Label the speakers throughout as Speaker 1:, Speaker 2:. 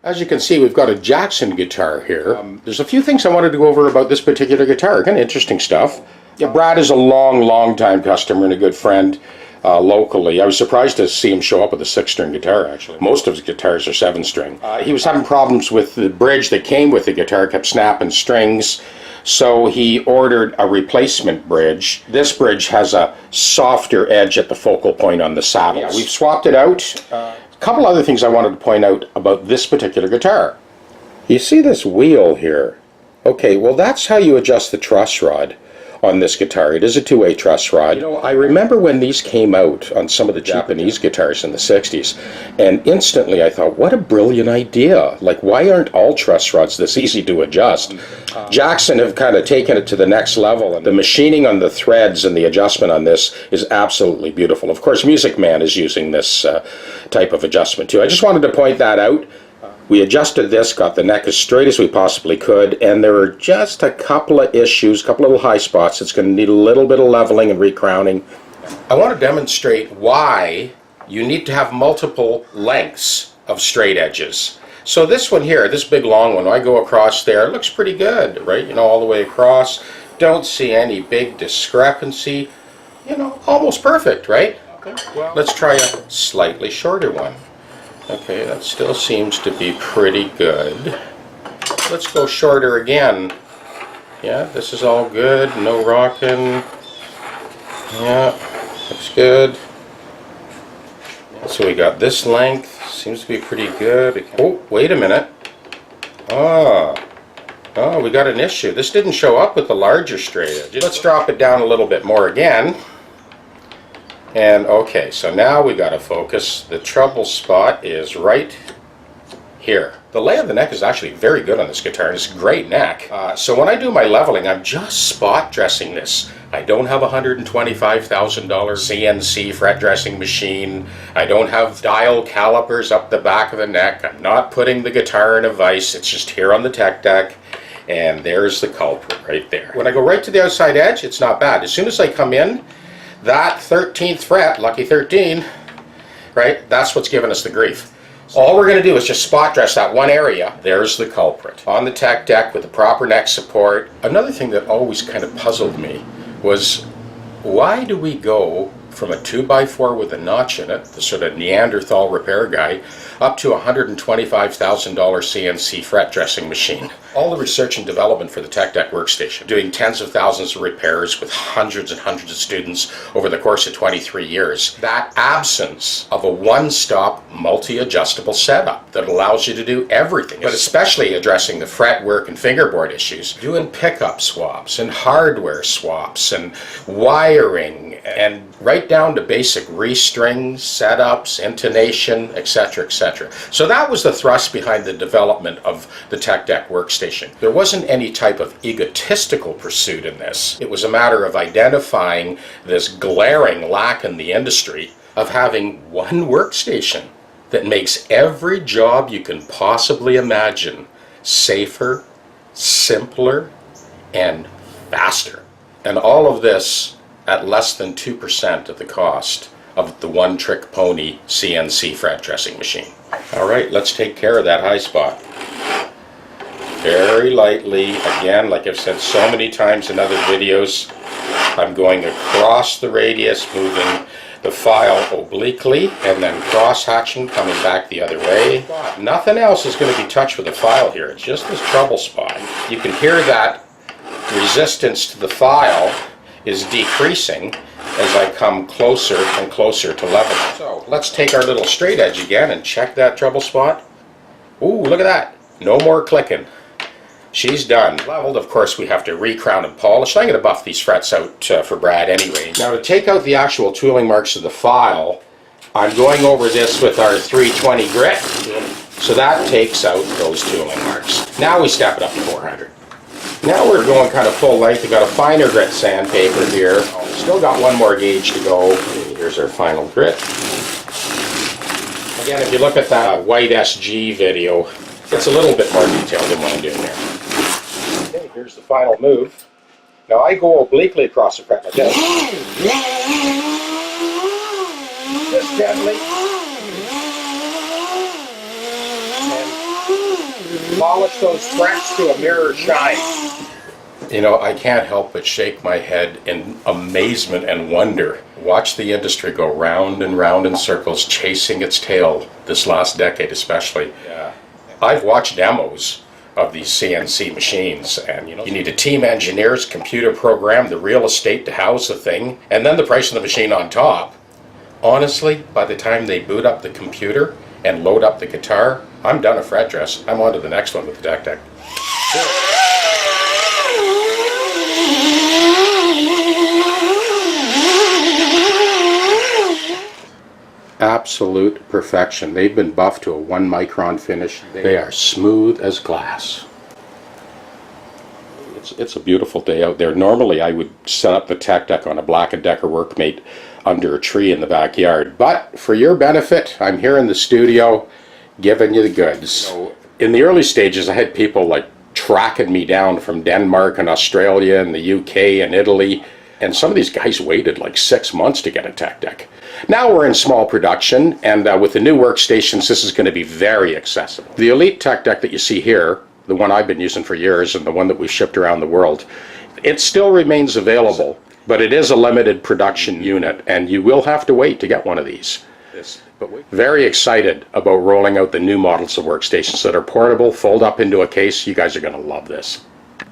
Speaker 1: As you can see, we've got a Jackson guitar here. There's a few things I wanted to go over about this particular guitar. Kind of interesting stuff. Yeah, Brad is a long time customer and a good friend locally. I was surprised to see him show up with a 6-string guitar, actually. Most of his guitars are 7-string. He was having problems with the bridge that came with the guitar, kept snapping strings. So he ordered a replacement bridge. This bridge has a softer edge at the focal point on the saddles. Yeah, we've swapped it out. A couple other things I wanted to point out about this particular guitar. You see this wheel here? Okay, well that's how you adjust the truss rod on this guitar. It is a 2-way truss rod. You know, I remember when these came out on some of the Japanese guitars in the 60s, and instantly I thought, what a brilliant idea. Like, why aren't all truss rods this easy to adjust? Jackson have kind of taken it to the next level, and the machining on the threads and the adjustment on this is absolutely beautiful. Of course, Music Man is using this type of adjustment too. I just wanted to point that out. We adjusted this, got the neck as straight as we possibly could, and there are just a couple of issues, a couple of little high spots. It's going to need a little bit of leveling and recrowning. I want to demonstrate why you need to have multiple lengths of straight edges. So this one here, this big long one, I go across there, it looks pretty good, right? You know, all the way across. Don't see any big discrepancy. You know, almost perfect, right? Okay, well, let's try a slightly shorter one. Okay, that still seems to be pretty good. Let's go shorter again. Yeah, this is all good. No rocking. Yeah, looks good. So we got this length. Seems to be pretty good. Oh, wait a minute. Oh, we got an issue. This didn't show up with the larger straight edge. Let's drop it down a little bit more again. And okay, so now we got to focus. The trouble spot is right here. The lay of the neck is actually very good on this guitar. It's a great neck. So when I do my leveling, I'm just spot dressing this. I don't have a $125,000 CNC fret dressing machine. I don't have dial calipers up the back of the neck. I'm not putting the guitar in a vise. It's just here on the tech deck. And there's the culprit right there. When I go right to the outside edge, it's not bad. As soon as I come in, that 13th fret, lucky 13, right, that's what's giving us the grief. All we're going to do is just spot dress that one area. There's the culprit. On the tech deck with the proper neck support. Another thing that always kind of puzzled me was, why do we go from a 2x4 with a notch in it, the sort of Neanderthal repair guy, up to a $125,000 CNC fret dressing machine? All the research and development for the TechDeck workstation, doing tens of thousands of repairs with hundreds and hundreds of students over the course of 23 years. That absence of a one-stop multi-adjustable setup that allows you to do everything, but especially addressing the fretwork and fingerboard issues, doing pickup swaps and hardware swaps and wiring and right down to basic restrings, setups, intonation, etc., etc. So that was the thrust behind the development of the TechDeck workstation. There wasn't any type of egotistical pursuit in this. It was a matter of identifying this glaring lack in the industry of having one workstation that makes every job you can possibly imagine safer, simpler, and faster. And all of this at less than 2% of the cost of the one-trick pony CNC fret dressing machine. All right, let's take care of that high spot. Very lightly, again, like I've said so many times in other videos, I'm going across the radius, moving the file obliquely, and then cross-hatching, coming back the other way. Nothing else is going to be touched with the file here. It's just this trouble spot. You can hear that resistance to the file is decreasing as I come closer and closer to level. So let's take our little straight edge again and check that trouble spot. Ooh, look at that. No more clicking. She's done. Leveled, of course, we have to recrown and polish. I'm going to buff these frets out for Brad anyway. Now to take out the actual tooling marks of the file, I'm going over this with our 320 grit. So that takes out those tooling marks. Now we step it up to 400. Now we're going kind of full length. We've got a finer grit sandpaper here. Still got one more gauge to go. Here's our final grit. Again, if you look at that white SG video, it's a little bit more detailed than what I'm doing here. Okay, here's the final move. Now I go obliquely across the fret like this. Just gently. And Polish those frets to a mirror shine. You know, I can't help but shake my head in amazement and wonder. Watch the industry go round and round in circles, chasing its tail, this last decade especially. Yeah. I've watched demos of these CNC machines, and you need a team engineer's computer program, the real estate to house the thing, and then the price of the machine on top. Honestly, by the time they boot up the computer and load up the guitar, I'm done a fret dress. I'm on to the next one with the TechDeck. Absolute perfection. They've been buffed to a 1 micron finish. They are smooth as glass. It's a beautiful day out there. Normally I would set up the TechDeck on a Black & Decker workmate under a tree in the backyard, but for your benefit, I'm here in the studio giving you the goods. In the early stages, I had people like tracking me down from Denmark and Australia and the UK and Italy, and some of these guys waited like 6 months to get a TechDeck. Now we're in small production, and with the new workstations, this is going to be very accessible. The Elite TechDeck that you see here, the one I've been using for years and the one that we shipped around the world, it still remains available, but it is a limited production unit, and you will have to wait to get one of these. Very excited about rolling out the new models of workstations that are portable, fold up into a case. You guys are going to love this.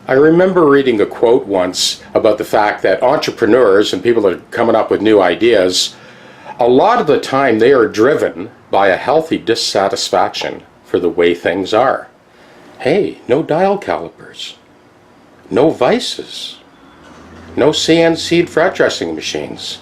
Speaker 1: I remember reading a quote once about the fact that entrepreneurs and people that are coming up with new ideas, a lot of the time they are driven by a healthy dissatisfaction for the way things are. Hey, no dial calipers, no vices, no CNC'd fret dressing machines.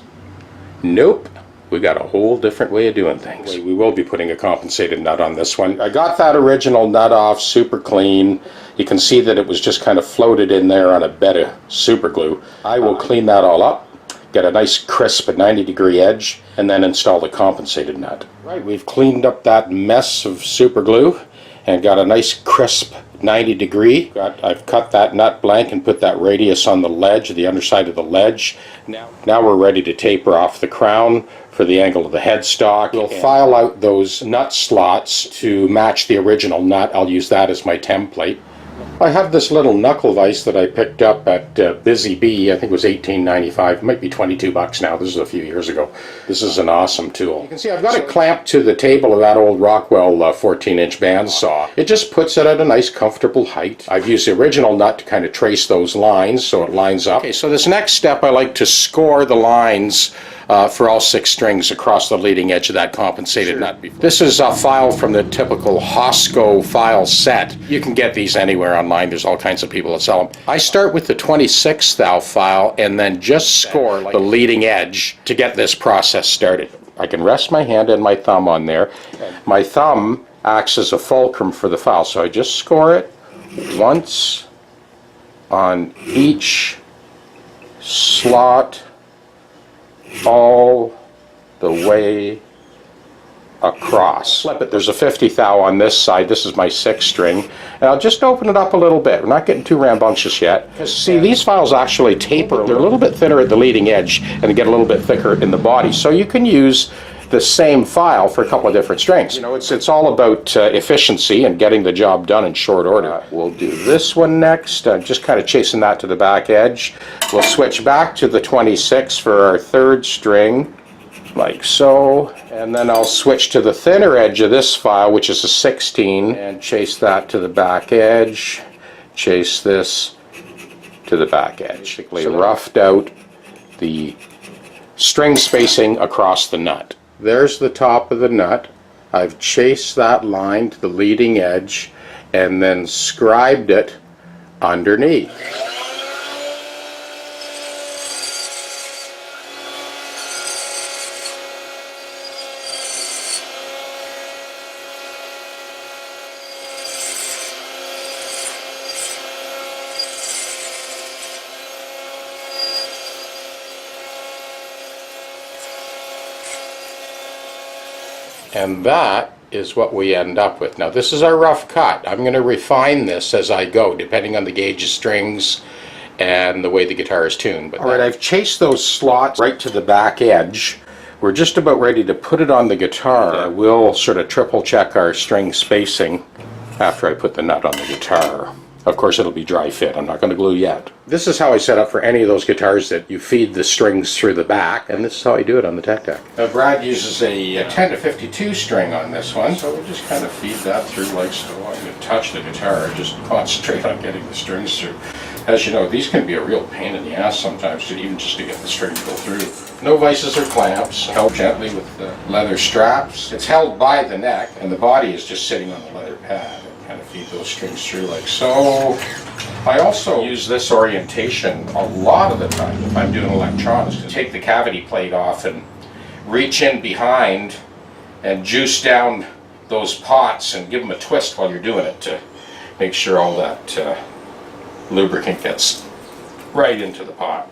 Speaker 1: Nope. We got a whole different way of doing things. We will be putting a compensated nut on this one. I got that original nut off, super clean. You can see that it was just kind of floated in there on a bed of super glue. I will clean that all up, get a nice crisp 90-degree edge, and then install the compensated nut. Right, we've cleaned up that mess of super glue and got a nice crisp 90-degree. I've cut that nut blank and put that radius on the ledge, the underside of the ledge. Now we're ready to taper off the crown for the angle of the headstock. We'll file out those nut slots to match the original nut. I'll use that as my template. I have this little knuckle vise that I picked up at Busy Bee. I think it was $18.95. It might be $22 now. This is a few years ago. This is an awesome tool. You can see I've got it clamped to the table of that old Rockwell 14-inch bandsaw. It just puts it at a nice comfortable height. I've used the original nut to kind of trace those lines so it lines up. Okay, so this next step I like to score the lines for all 6 strings across the leading edge of that compensated nut. This is a file from the typical Hosco file set. You can get these anywhere online. There's all kinds of people that sell them. I start with the 26th thou file and then just score the leading edge to get this process started. I can rest my hand and my thumb on there. My thumb acts as a fulcrum for the file, so I just score it once on each slot all the way across. Flip it. There's a 50 thou on this side. This is my 6th string. And I'll just open it up a little bit. We're not getting too rambunctious yet. See, these files actually taper. They're a little bit thinner at the leading edge and they get a little bit thicker in the body. So you can use the same file for a couple of different strings. You know, it's all about efficiency and getting the job done in short order. We'll do this one next. I'm just kind of chasing that to the back edge. We'll switch back to the 26 for our 3rd string, like so. And then I'll switch to the thinner edge of this file, which is a 16, and chase that to the back edge. Chase this to the back edge. Basically roughed out the string spacing across the nut. There's the top of the nut. I've chased that line to the leading edge and then scribed it underneath. And that is what we end up with. Now this is our rough cut. I'm going to refine this as I go, depending on the gauge of strings and the way the guitar is tuned. Alright, I've chased those slots right to the back edge. We're just about ready to put it on the guitar. We'll sort of triple check our string spacing. after I put the nut on the guitar. Of course, it'll be dry fit. I'm not going to glue yet. This is how I set up for any of those guitars that you feed the strings through the back, and this is how I do it on the TechDeck. Brad uses a 10 to 52 string on this one, so we'll just kind of feed that through like so. I'm going to touch the guitar and just concentrate on getting the strings through. As you know, these can be a real pain in the ass sometimes, even just to get the string to go through. No vices or clamps, held gently with the leather straps. It's held by the neck, and the body is just sitting on the leather pad. Kind of feed those strings through like so. I also use this orientation a lot of the time if I'm doing electronics, to take the cavity plate off and reach in behind and juice down those pots and give them a twist while you're doing it to make sure all that lubricant gets right into the pot.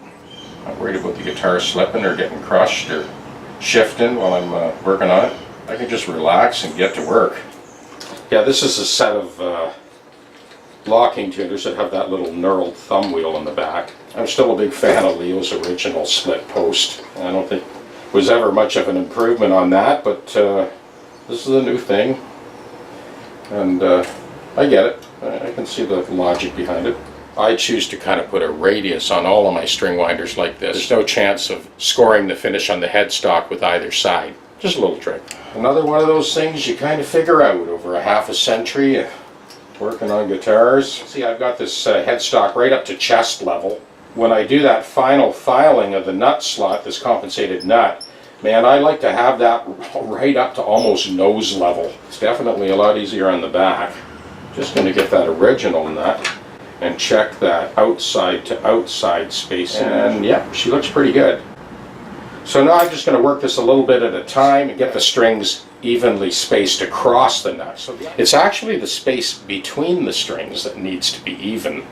Speaker 1: I'm not worried about the guitar slipping or getting crushed or shifting while I'm working on it. I can just relax and get to work. Yeah, this is a set of locking tuners that have that little knurled thumb wheel in the back. I'm still a big fan of Leo's original split post. I don't think it was ever much of an improvement on that, but this is a new thing. And I get it. I can see the logic behind it. I choose to kind of put a radius on all of my string winders like this. There's no chance of scoring the finish on the headstock with either side. Just a little trick. Another one of those things you kind of figure out over a half a century working on guitars. See, I've got this headstock right up to chest level. When I do that final filing of the nut slot, this compensated nut, man, I like to have that right up to almost nose level. It's definitely a lot easier on the back. Just going to get that original nut and check that outside to outside spacing. And yeah, she looks pretty good. So now I'm just going to work this a little bit at a time and get the strings evenly spaced across the nut. So it's actually the space between the strings that needs to be even.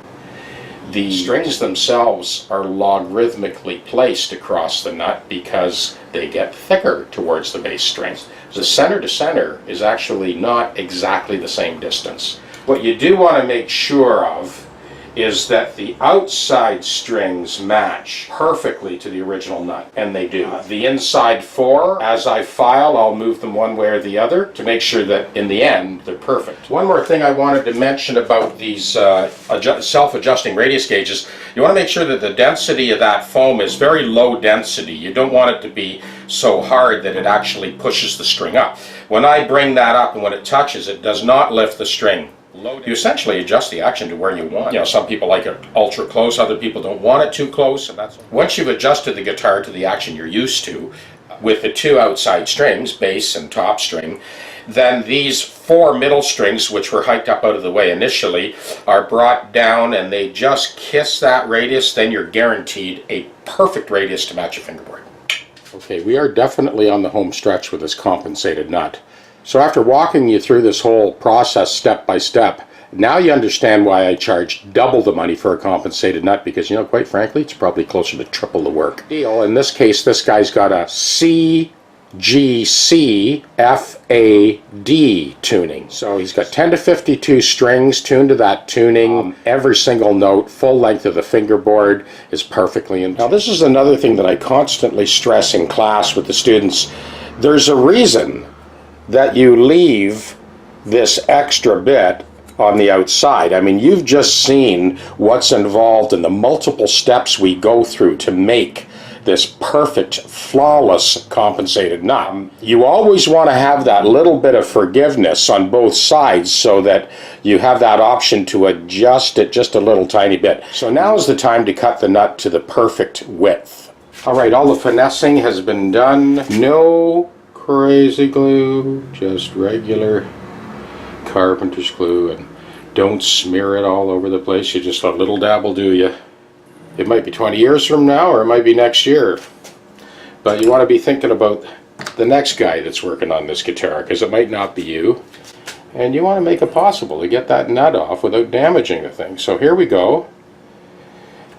Speaker 1: The strings themselves are logarithmically placed across the nut because they get thicker towards the bass strings. The center to center is actually not exactly the same distance. What you do want to make sure of is that the outside strings match perfectly to the original nut, and they do. The inside four, as I file, I'll move them one way or the other to make sure that in the end they're perfect. One more thing I wanted to mention about these self-adjusting radius gauges, you want to make sure that the density of that foam is very low density. You don't want it to be so hard that it actually pushes the string up. When I bring that up and when it touches, it does not lift the string. You essentially adjust the action to where you want. You know, some people like it ultra close, other people don't want it too close. And that's once you've adjusted the guitar to the action you're used to, with the two outside strings, bass and top string, then these four middle strings, which were hiked up out of the way initially, are brought down and they just kiss that radius. Then you're guaranteed a perfect radius to match your fingerboard. Okay, we are definitely on the home stretch with this compensated nut. So after walking you through this whole process step by step, now you understand why I charge double the money for a compensated nut, because, you know, quite frankly, it's probably closer to triple the work. Deal. In this case, this guy's got a CGC FAD tuning. So he's got 10 to 52 strings tuned to that tuning. Every single note, full length of the fingerboard is perfectly in. Now this is another thing that I constantly stress in class with the students. There's a reason that you leave this extra bit on the outside. I mean, you've just seen what's involved in the multiple steps we go through to make this perfect, flawless compensated nut. You always want to have that little bit of forgiveness on both sides so that you have that option to adjust it just a little tiny bit. So now is the time to cut the nut to the perfect width. All right, all the finessing has been done. No crazy glue, just regular carpenter's glue, and don't smear it all over the place. You just a little dab will do you. It might be 20 years from now or it might be next year, but you want to be thinking about the next guy that's working on this guitar, because it might not be you, and you want to make it possible to get that nut off without damaging the thing. So here we go.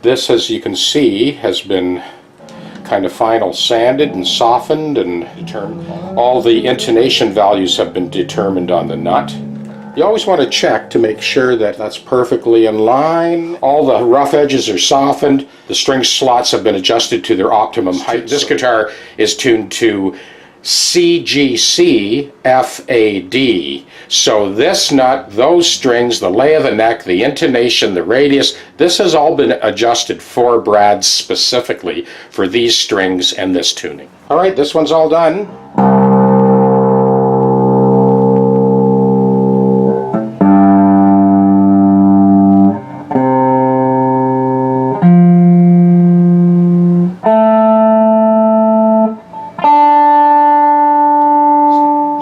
Speaker 1: This, as you can see, has been kind of final sanded and softened and determined. All the intonation values have been determined on the nut. You always want to check to make sure that that's perfectly in line. All the rough edges are softened. The string slots have been adjusted to their optimum height. This guitar is tuned to CGC FAD. So this nut, those strings, the lay of the neck, the intonation, the radius, this has all been adjusted for Brad specifically for these strings and this tuning. All right, this one's all done.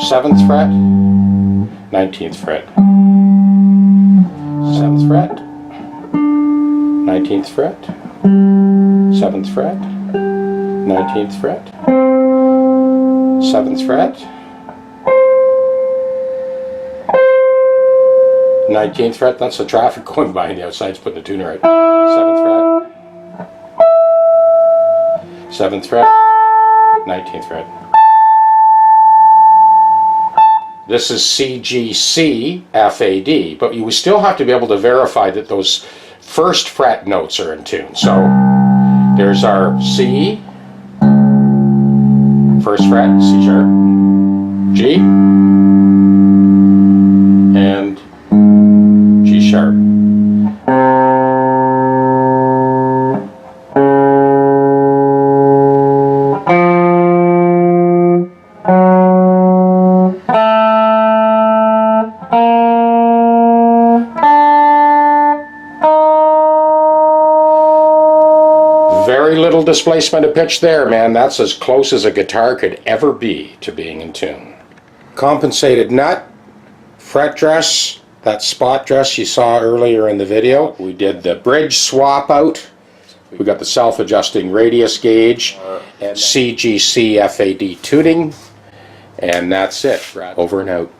Speaker 1: 7th fret, 19th fret, 7th fret, 19th fret, 7th fret, 19th fret, 7th fret, 19th fret, that's the traffic going by on the outside, it's putting the tuner right. 7th fret, 7th fret, 19th fret. This is CGC FAD, but you still have to be able to verify that those first fret notes are in tune. So there's our C, first fret, C sharp, G, and G sharp. Very little displacement of pitch there, man. That's as close as a guitar could ever be to being in tune. Compensated nut, fret dress, that spot dress you saw earlier in the video. We did the bridge swap out. We got the self-adjusting radius gauge, CGC FAD tuning, and that's it. Over and out.